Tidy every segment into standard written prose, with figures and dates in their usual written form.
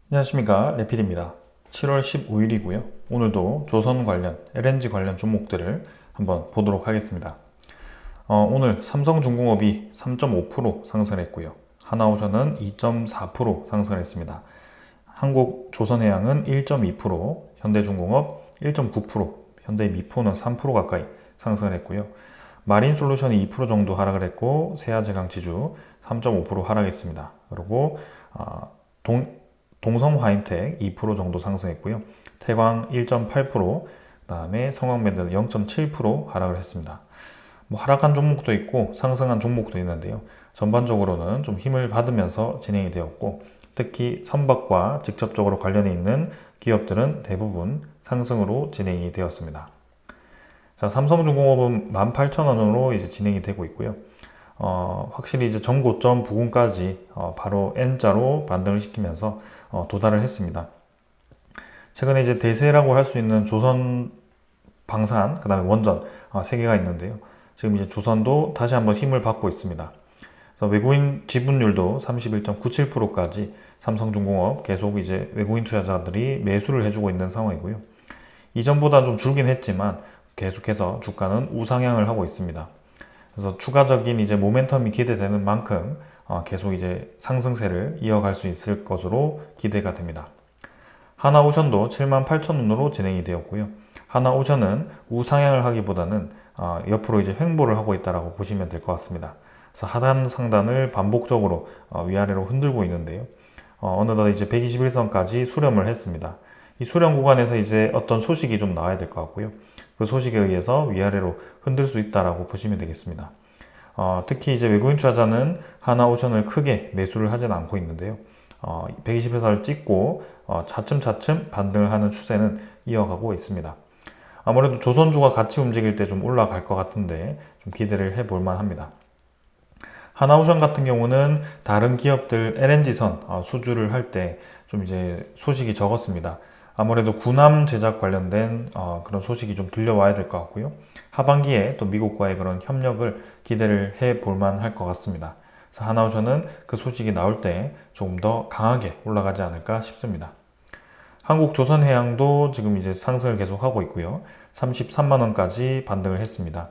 안녕하십니까, 레필입니다. 7월 15일이고요. 오늘도 조선 관련, LNG 관련 종목들을 한번 보도록 하겠습니다. 오늘 삼성중공업이 3.5% 상승했고요. 하나오션은 2.4% 상승했습니다. 한국조선해양은 1.2%, 현대중공업 1.9%, 현대미포는 3% 가까이 상승했고요. 마린솔루션이 2% 정도 하락을 했고, 세아제강지주 3.5% 하락했습니다. 그리고 동성화인텍 2% 정도 상승했고요. 태광 1.8%, 그다음에 성황밴드는 0.7% 하락을 했습니다. 하락한 종목도 있고 상승한 종목도 있는데요. 전반적으로는 좀 힘을 받으면서 진행이 되었고, 특히 선박과 직접적으로 관련이 있는 기업들은 대부분 상승으로 진행이 되었습니다. 자, 삼성중공업은 18,000원으로 이제 진행이 되고 있고요. 확실히 이제 전고점 부근까지 바로 N자로 반등을 시키면서 도달을 했습니다. 최근에 이제 대세라고 할 수 있는 조선 방산, 그 다음에 원전 세 개가 있는데요. 지금 이제 조선도 다시 한번 힘을 받고 있습니다. 그래서 외국인 지분율도 31.97%까지 삼성중공업 계속 이제 외국인 투자자들이 매수를 해주고 있는 상황이고요. 이전보다 좀 줄긴 했지만 계속해서 주가는 우상향을 하고 있습니다. 그래서 추가적인 이제 모멘텀이 기대되는 만큼 계속 이제 상승세를 이어갈 수 있을 것으로 기대가 됩니다. 하나오션도 78,000원으로 진행이 되었고요. 하나오션은 우상향을 하기보다는 옆으로 이제 횡보를 하고 있다고 보시면 될 것 같습니다. 그래서 하단 상단을 반복적으로 위아래로 흔들고 있는데요. 어느덧 이제 121선까지 수렴을 했습니다. 이 수렴 구간에서 이제 어떤 소식이 좀 나와야 될 것 같고요. 그 소식에 의해서 위아래로 흔들 수 있다고 보시면 되겠습니다. 특히 이제 외국인 투자자는 하나오션을 크게 매수를 하지는 않고 있는데요. 120회선을 찍고 차츰차츰 반등을 하는 추세는 이어가고 있습니다. 아무래도 조선주가 같이 움직일 때 좀 올라갈 것 같은데 좀 기대를 해볼 만합니다. 하나오션 같은 경우는 다른 기업들 LNG선 수주를 할 때 좀 이제 소식이 적었습니다. 아무래도 군함 제작 관련된 그런 소식이 좀 들려와야 될 것 같고요. 하반기에 또 미국과의 그런 협력을 기대를 해볼 만할 것 같습니다. 그래서 하나오션은 그 소식이 나올 때 조금 더 강하게 올라가지 않을까 싶습니다. 한국조선해양도 지금 이제 상승을 계속하고 있고요. 33만원까지 반등을 했습니다.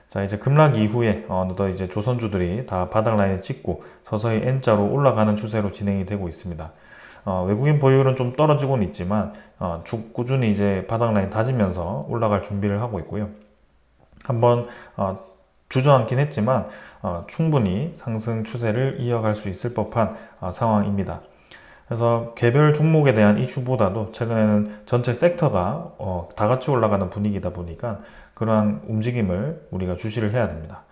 자, 이제 급락 이후에 어느덧 이제 조선주들이 다 바닥 라인을 찍고 서서히 N자로 올라가는 추세로 진행이 되고 있습니다. 외국인 보유율은 좀 떨어지고는 있지만 꾸준히 이제 바닥 라인 다지면서 올라갈 준비를 하고 있고요. 한번 주저앉긴 했지만 충분히 상승 추세를 이어갈 수 있을 법한 상황입니다. 그래서 개별 종목에 대한 이슈보다도 최근에는 전체 섹터가 다 같이 올라가는 분위기다 보니까 그러한 움직임을 우리가 주시를 해야 됩니다.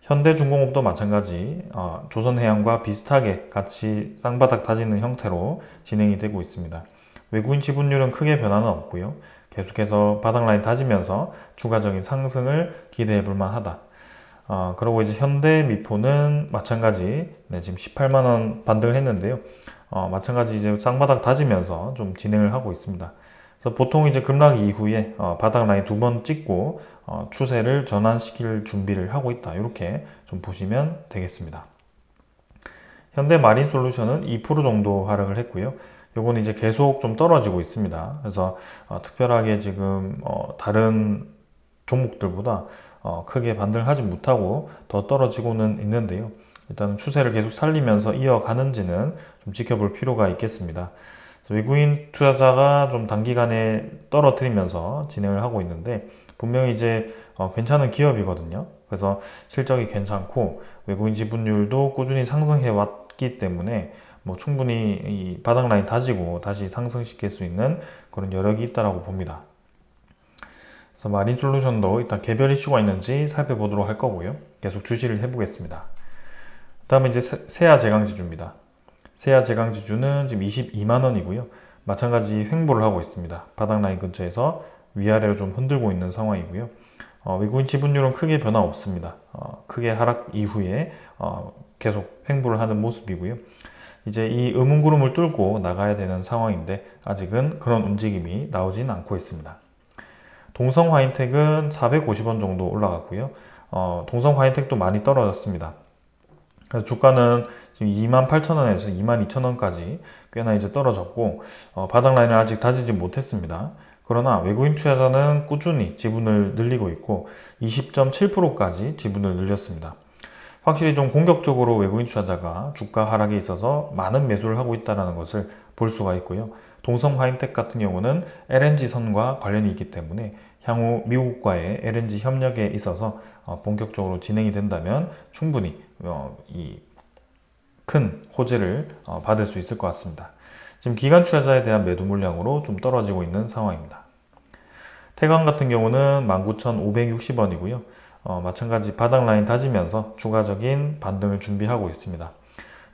현대중공업도 마찬가지 조선해양과 비슷하게 같이 쌍바닥 다지는 형태로 진행이 되고 있습니다. 외국인 지분율은 크게 변화는 없고요. 계속해서 바닥 라인 다지면서 추가적인 상승을 기대해 볼 만하다. 그리고 이제 현대미포는 마찬가지 지금 18만원 반등을 했는데요. 마찬가지 이제 쌍바닥 다지면서 좀 진행을 하고 있습니다. 그래서 보통 이제 급락 이후에 바닥 라인 두 번 찍고 추세를 전환시킬 준비를 하고 있다. 이렇게 좀 보시면 되겠습니다. 현대마린솔루션은 2% 정도 하락을 했고요. 요거는 이제 계속 좀 떨어지고 있습니다. 그래서 특별하게 지금 다른 종목들보다 크게 반등을 하지 못하고 더 떨어지고는 있는데요. 일단 추세를 계속 살리면서 이어가는지는 좀 지켜볼 필요가 있겠습니다. 외국인 투자자가 좀 단기간에 떨어뜨리면서 진행을 하고 있는데 분명히 이제 괜찮은 기업이거든요. 그래서 실적이 괜찮고 외국인 지분율도 꾸준히 상승해 왔기 때문에 충분히 이 바닥 라인 다지고 다시 상승시킬 수 있는 그런 여력이 있다고 봅니다. 그래서 마린솔루션도 일단 개별 이슈가 있는지 살펴보도록 할 거고요. 계속 주시를 해보겠습니다. 그 다음에 이제 세아제강지주입니다. 세아제강지주는 지금 22만원이고요. 마찬가지 횡보를 하고 있습니다. 바닥 라인 근처에서 위아래로 좀 흔들고 있는 상황이고요. 외국인 지분율은 크게 변화 없습니다. 크게 하락 이후에 계속 횡보를 하는 모습이고요. 이제 이 의문구름을 뚫고 나가야 되는 상황인데 아직은 그런 움직임이 나오진 않고 있습니다. 동성화인텍은 450원 정도 올라갔고요. 동성화인텍도 많이 떨어졌습니다. 그래서 주가는 지금 28,000원에서 22,000원까지 꽤나 이제 떨어졌고 바닥 라인을 아직 다지지 못했습니다. 그러나 외국인 투자자는 꾸준히 지분을 늘리고 있고 20.7%까지 지분을 늘렸습니다. 확실히 좀 공격적으로 외국인 투자자가 주가 하락에 있어서 많은 매수를 하고 있다는 것을 볼 수가 있고요. 동성 하인텍 같은 경우는 LNG 선과 관련이 있기 때문에 향후 미국과의 LNG 협력에 있어서 본격적으로 진행이 된다면 충분히 이 큰 호재를 받을 수 있을 것 같습니다. 지금 기관 투자자에 대한 매도 물량으로 좀 떨어지고 있는 상황입니다. 태광 같은 경우는 19,560원이고요. 마찬가지 바닥 라인 다지면서 추가적인 반등을 준비하고 있습니다.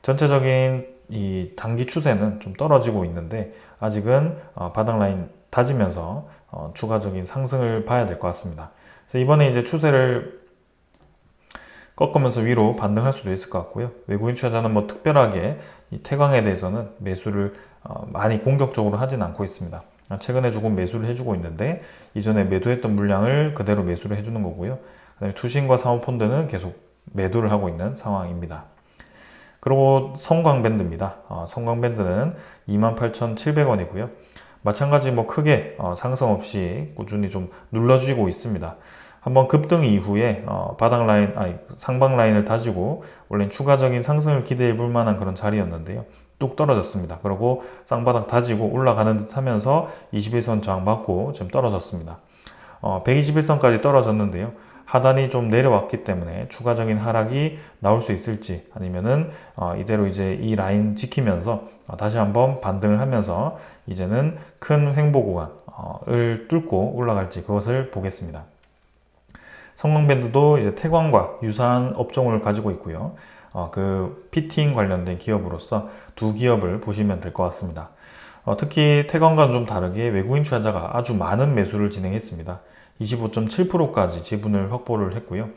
전체적인 이 단기 추세는 좀 떨어지고 있는데 아직은 바닥 라인 다지면서 추가적인 상승을 봐야 될 것 같습니다. 그래서 이번에 이제 추세를 꺾으면서 위로 반등할 수도 있을 것 같고요. 외국인 투자자는 뭐 특별하게 이 태광에 대해서는 매수를 많이 공격적으로 하진 않고 있습니다. 최근에 조금 매수를 해주고 있는데 이전에 매도했던 물량을 그대로 매수를 해주는 거고요. 그다음에 투신과 사모펀드는 계속 매도를 하고 있는 상황입니다. 그리고 성광밴드입니다. 성광밴드는 28,700원이고요. 마찬가지 뭐 크게 상승 없이 꾸준히 좀 눌러주고 있습니다. 한번 급등 이후에 바닥 라인, 상방 라인을 다지고 원래 추가적인 상승을 기대해 볼 만한 그런 자리였는데요. 뚝 떨어졌습니다. 그리고 쌍바닥 다지고 올라가는 듯 하면서 21선 저항 받고 지금 떨어졌습니다. 121선까지 떨어졌는데요. 하단이 좀 내려왔기 때문에 추가적인 하락이 나올 수 있을지 아니면은 이대로 이제 이 라인 지키면서 다시 한번 반등을 하면서 이제는 큰 횡보 구간을 뚫고 올라갈지 그것을 보겠습니다. 성광밴드도 이제 태광과 유사한 업종을 가지고 있고요. 그 피팅 관련된 기업으로서 두 기업을 보시면 될 것 같습니다. 특히 태광과는 좀 다르게 외국인 투자자가 아주 많은 매수를 진행했습니다. 25.7%까지 지분을 확보를 했고요.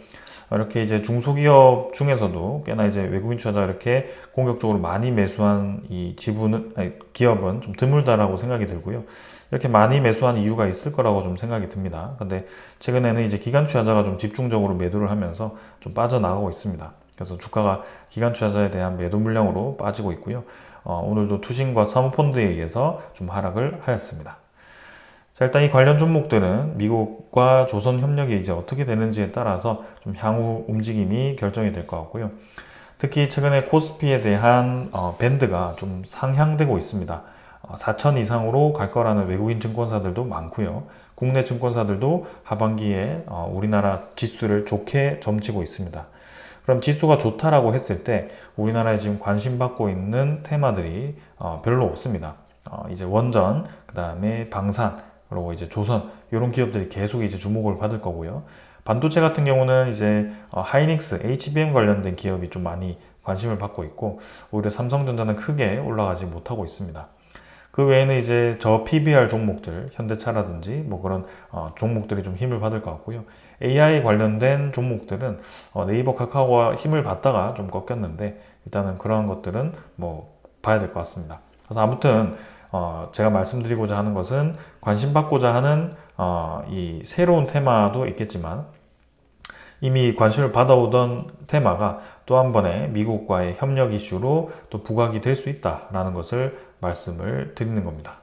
이렇게 이제 중소기업 중에서도 꽤나 이제 외국인 투자자가 이렇게 공격적으로 많이 매수한 이 기업은 좀 드물다라고 생각이 들고요. 이렇게 많이 매수한 이유가 있을 거라고 좀 생각이 듭니다. 근데 최근에는 이제 기관 투자자가 좀 집중적으로 매도를 하면서 좀 빠져나가고 있습니다. 그래서 주가가 기관 투자자에 대한 매도 물량으로 빠지고 있고요. 오늘도 투신과 사모펀드에 의해서 좀 하락을 하였습니다. 자, 일단 이 관련 종목들은 미국과 조선 협력이 이제 어떻게 되는지에 따라서 좀 향후 움직임이 결정이 될 것 같고요. 특히 최근에 코스피에 대한 밴드가 좀 상향되고 있습니다. 4천 이상으로 갈 거라는 외국인 증권사들도 많고요. 국내 증권사들도 하반기에 우리나라 지수를 좋게 점치고 있습니다. 그럼 지수가 좋다라고 했을 때 우리나라에 지금 관심받고 있는 테마들이 별로 없습니다. 이제 원전, 그 다음에 방산, 그리고 이제 조선 이런 기업들이 계속 이제 주목을 받을 거고요. 반도체 같은 경우는 이제 하이닉스, HBM 관련된 기업이 좀 많이 관심을 받고 있고 오히려 삼성전자는 크게 올라가지 못하고 있습니다. 그 외에는 이제 저 PBR 종목들, 현대차라든지 뭐 그런 종목들이 좀 힘을 받을 것 같고요. AI 관련된 종목들은 네이버, 카카오가 힘을 받다가 좀 꺾였는데 일단은 그러한 것들은 뭐 봐야 될 것 같습니다. 그래서 아무튼 제가 말씀드리고자 하는 것은 관심받고자 하는 이 새로운 테마도 있겠지만 이미 관심을 받아오던 테마가 또 한 번의 미국과의 협력 이슈로 또 부각이 될 수 있다라는 것을 말씀을 드리는 겁니다.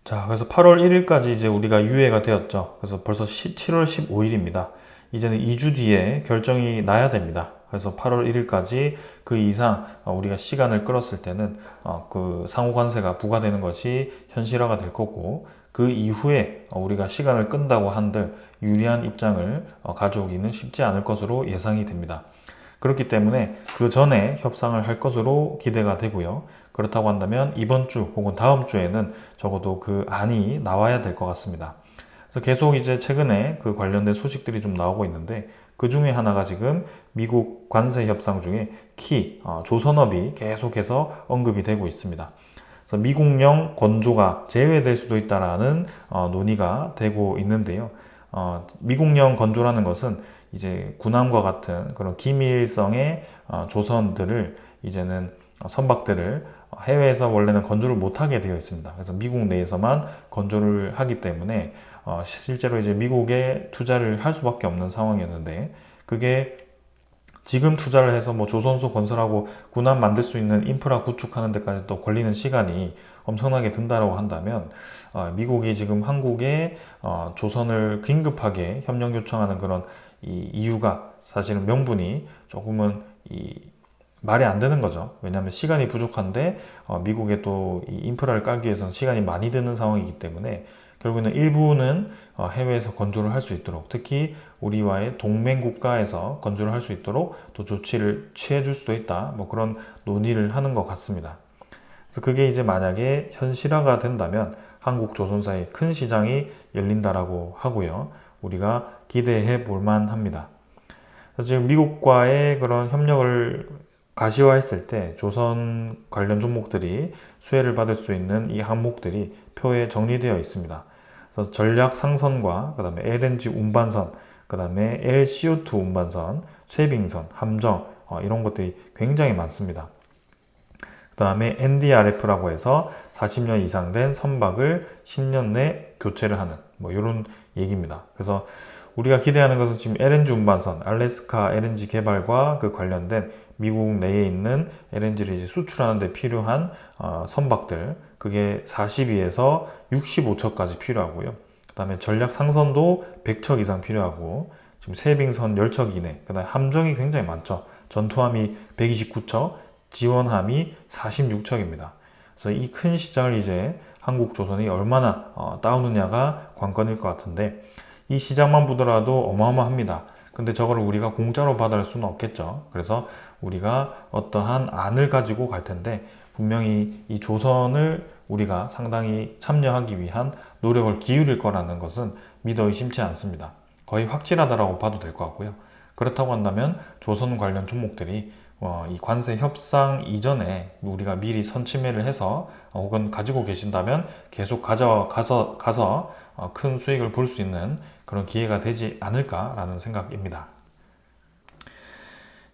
자, 그래서 8월 1일까지 이제 우리가 유예가 되었죠. 그래서 벌써 7월 15일입니다. 이제는 2주 뒤에 결정이 나야 됩니다. 그래서 8월 1일까지 그 이상 우리가 시간을 끌었을 때는 그 상호 관세가 부과되는 것이 현실화가 될 거고 그 이후에 우리가 시간을 끈다고 한들 유리한 입장을 가져오기는 쉽지 않을 것으로 예상이 됩니다. 그렇기 때문에 그 전에 협상을 할 것으로 기대가 되고요. 그렇다고 한다면 이번 주 혹은 다음 주에는 적어도 그 안이 나와야 될 것 같습니다. 그래서 계속 이제 최근에 그 관련된 소식들이 좀 나오고 있는데 그 중에 하나가 지금 미국 관세 협상 중에 조선업이 계속해서 언급이 되고 있습니다. 그래서 미국령 건조가 제외될 수도 있다라는 논의가 되고 있는데요. 미국령 건조라는 것은 이제 군함과 같은 그런 기밀성의 조선들을 이제는 선박들을 해외에서 원래는 건조를 못하게 되어 있습니다. 그래서 미국 내에서만 건조를 하기 때문에 실제로 이제 미국에 투자를 할 수밖에 없는 상황이었는데 그게 지금 투자를 해서 뭐 조선소 건설하고 군함 만들 수 있는 인프라 구축하는 데까지 또 걸리는 시간이 엄청나게 든다라고 한다면 미국이 지금 한국에 조선을 긴급하게 협력 요청하는 그런 이유가 사실은 명분이 조금은 말이 안 되는 거죠. 왜냐하면 시간이 부족한데 미국에 또 이 인프라를 깔기 위해서는 시간이 많이 드는 상황이기 때문에 결국에는 일부는 해외에서 건조를 할 수 있도록, 특히 우리와의 동맹 국가에서 건조를 할 수 있도록 또 조치를 취해 줄 수도 있다. 뭐 그런 논의를 하는 것 같습니다. 그래서 그게 이제 만약에 현실화가 된다면 한국 조선사의 큰 시장이 열린다라고 하고요. 우리가 기대해 볼 만합니다. 그래서 지금 미국과의 그런 협력을 가시화했을 때 조선 관련 종목들이 수혜를 받을 수 있는 이 항목들이 표에 정리되어 있습니다. 그래서 전략 상선과 그다음에 LNG 운반선, 그다음에 LCO2 운반선, 쇄빙선, 함정 이런 것들이 굉장히 많습니다. 그다음에 NDRF라고 해서 40년 이상 된 선박을 10년 내 교체를 하는 뭐 이런 얘기입니다. 그래서 우리가 기대하는 것은 지금 LNG 운반선, 알래스카 LNG 개발과 그 관련된 미국 내에 있는 LNG를 이제 수출하는 데 필요한 선박들, 그게 42에서 65척까지 필요하고요. 그 다음에 전략 상선도 100척 이상 필요하고, 지금 세빙선 10척 이내, 그 다음에 함정이 굉장히 많죠. 전투함이 129척, 지원함이 46척입니다. 그래서 이 큰 시장을 이제 한국 조선이 얼마나 따오느냐가 관건일 것 같은데, 이 시장만 보더라도 어마어마합니다. 근데 저걸 우리가 공짜로 받을 수는 없겠죠. 그래서 우리가 어떠한 안을 가지고 갈 텐데, 분명히 이 조선을 우리가 상당히 참여하기 위한 노력을 기울일 거라는 것은 믿어 의심치 않습니다. 거의 확실하다라고 봐도 될 것 같고요. 그렇다고 한다면 조선 관련 종목들이 이 관세 협상 이전에 우리가 미리 선침해를 해서 혹은 가지고 계신다면 계속 가서 큰 수익을 볼 수 있는 그런 기회가 되지 않을까라는 생각입니다.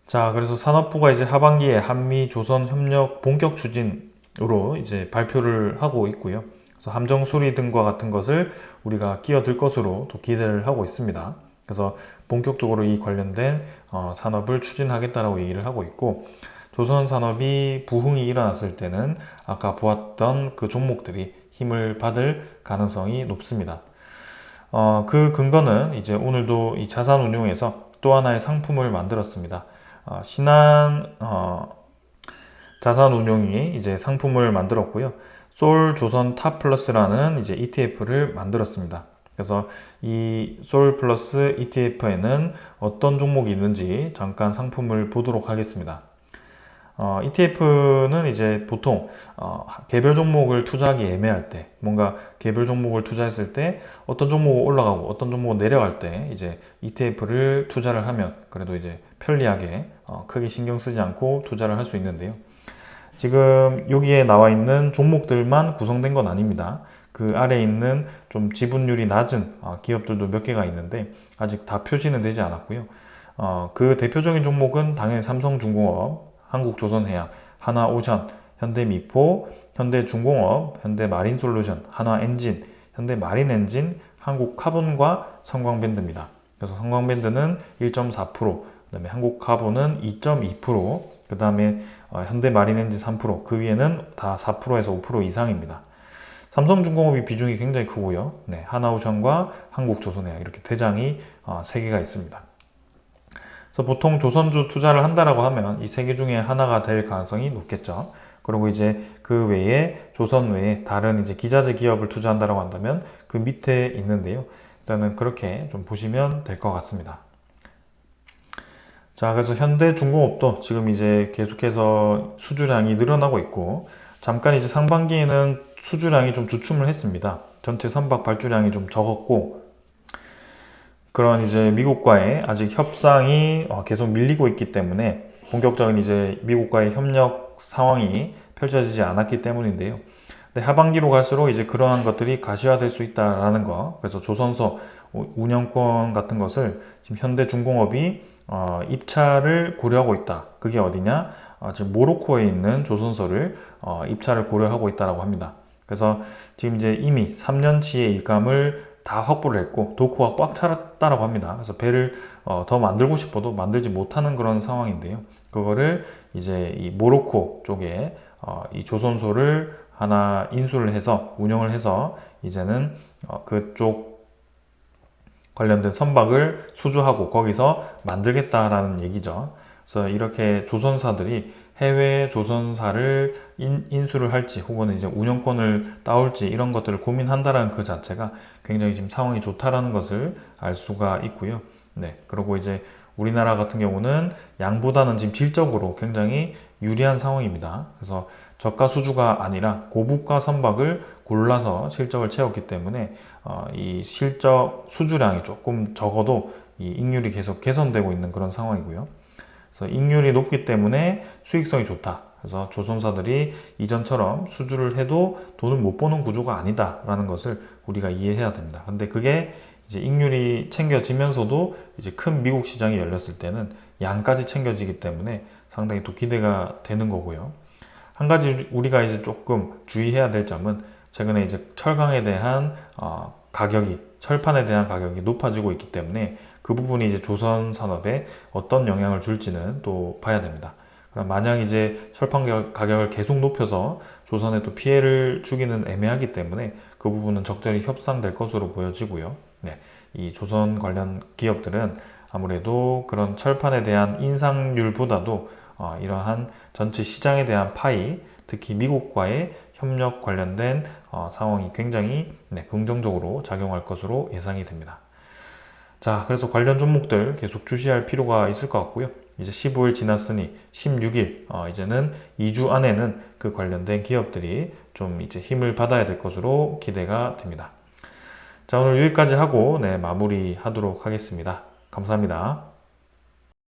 자, 그래서 산업부가 이제 하반기에 한미 조선 협력 본격 추진으로 이제 발표를 하고 있고요. 그래서 함정 수리 등과 같은 것을 우리가 끼어들 것으로 또 기대를 하고 있습니다. 그래서 본격적으로 이 관련된 산업을 추진하겠다라고 얘기를 하고 있고, 조선 산업이 부흥이 일어났을 때는 아까 보았던 그 종목들이 힘을 받을 가능성이 높습니다. 그 근거는 이제 오늘도 이 자산운용에서 또 하나의 상품을 만들었습니다. 신한 자산운용이 이제 상품을 만들었고요. 솔 조선 탑 플러스라는 이제 ETF를 만들었습니다. 그래서 이 솔 플러스 ETF에는 어떤 종목이 있는지 잠깐 상품을 보도록 하겠습니다. ETF는 이제 보통 개별 종목을 투자하기 애매할 때, 뭔가 개별 종목을 투자했을 때 어떤 종목은 올라가고 어떤 종목은 내려갈 때 이제 ETF를 투자를 하면 그래도 이제 편리하게 크게 신경 쓰지 않고 투자를 할 수 있는데요. 지금 여기에 나와 있는 종목들만 구성된 건 아닙니다. 그 아래에 있는 좀 지분율이 낮은 기업들도 몇 개가 있는데 아직 다 표시는 되지 않았고요. 그 대표적인 종목은 당연히 삼성중공업, 한국조선해양, 하나오션, 현대미포, 현대중공업, 현대마린솔루션, 한화엔진, 현대마린엔진, 한국카본과 성광밴드입니다. 그래서 성광밴드는 1.4%, 그다음에 한국카본은 2.2%, 그 다음에 현대마린엔진 3%, 그 위에는 다 4%에서 5% 이상입니다. 삼성중공업이 비중이 굉장히 크고요. 네, 하나오션과 한국조선해양 이렇게 대장이 3개가 있습니다. 그래서 보통 조선주 투자를 한다라고 하면 이 3개 중에 하나가 될 가능성이 높겠죠. 그리고 이제 그 외에 조선 외에 다른 이제 기자재 기업을 투자한다라고 한다면 그 밑에 있는데요. 일단은 그렇게 좀 보시면 될 것 같습니다. 자, 그래서 현대중공업도 지금 이제 계속해서 수주량이 늘어나고 있고, 잠깐 이제 상반기에는 수주량이 좀 주춤을 했습니다. 전체 선박 발주량이 좀 적었고, 그런 이제 미국과의 아직 협상이 계속 밀리고 있기 때문에 본격적인 이제 미국과의 협력 상황이 펼쳐지지 않았기 때문인데요. 근데 하반기로 갈수록 이제 그러한 것들이 가시화될 수 있다라는 거. 그래서 조선소 운영권 같은 것을 지금 현대중공업이 입찰을 고려하고 있다. 그게 어디냐? 지금 모로코에 있는 조선소를 입찰을 고려하고 있다라고 합니다. 그래서 지금 이제 이미 3년치의 일감을 다 확보를 했고 도크가 꽉 찼다라고 합니다. 그래서 배를 더 만들고 싶어도 만들지 못하는 그런 상황인데요. 그거를 이제 이 모로코 쪽에 이 조선소를 하나 인수를 해서 운영을 해서 이제는 그쪽 관련된 선박을 수주하고 거기서 만들겠다라는 얘기죠. 그래서 이렇게 조선사들이 해외 조선사를 인수를 할지 혹은 이제 운영권을 따올지 이런 것들을 고민한다라는 그 자체가 굉장히 지금 상황이 좋다라는 것을 알 수가 있고요. 네, 그리고 이제 우리나라 같은 경우는 양보다는 지금 질적으로 굉장히 유리한 상황입니다. 그래서 저가 수주가 아니라 고부가 선박을 골라서 실적을 채웠기 때문에 이 실적 수주량이 조금 적어도 이 익률이 계속 개선되고 있는 그런 상황이고요. 그래서 익률이 높기 때문에 수익성이 좋다. 그래서 조선사들이 이전처럼 수주를 해도 돈을 못 버는 구조가 아니다라는 것을 우리가 이해해야 됩니다. 근데 그게 이제 익률이 챙겨지면서도 이제 큰 미국 시장이 열렸을 때는 양까지 챙겨지기 때문에 상당히 또 기대가 되는 거고요. 한 가지 우리가 이제 조금 주의해야 될 점은 최근에 이제 철강에 대한 가격이 철판에 대한 가격이 높아지고 있기 때문에 그 부분이 이제 조선 산업에 어떤 영향을 줄지는 또 봐야 됩니다. 그럼 만약 이제 철판 가격을 계속 높여서 조선에 또 피해를 주기는 애매하기 때문에 그 부분은 적절히 협상될 것으로 보여지고요. 네, 이 조선 관련 기업들은 아무래도 그런 철판에 대한 인상률보다도 이러한 전체 시장에 대한 파이, 특히 미국과의 협력 관련된 상황이 굉장히 긍정적으로 작용할 것으로 예상이 됩니다. 자, 그래서 관련 종목들 계속 주시할 필요가 있을 것 같고요. 이제 15일 지났으니 16일, 이제는 2주 안에는 그 관련된 기업들이 좀 이제 힘을 받아야 될 것으로 기대가 됩니다. 자, 오늘 여기까지 하고 마무리 하도록 하겠습니다. 감사합니다.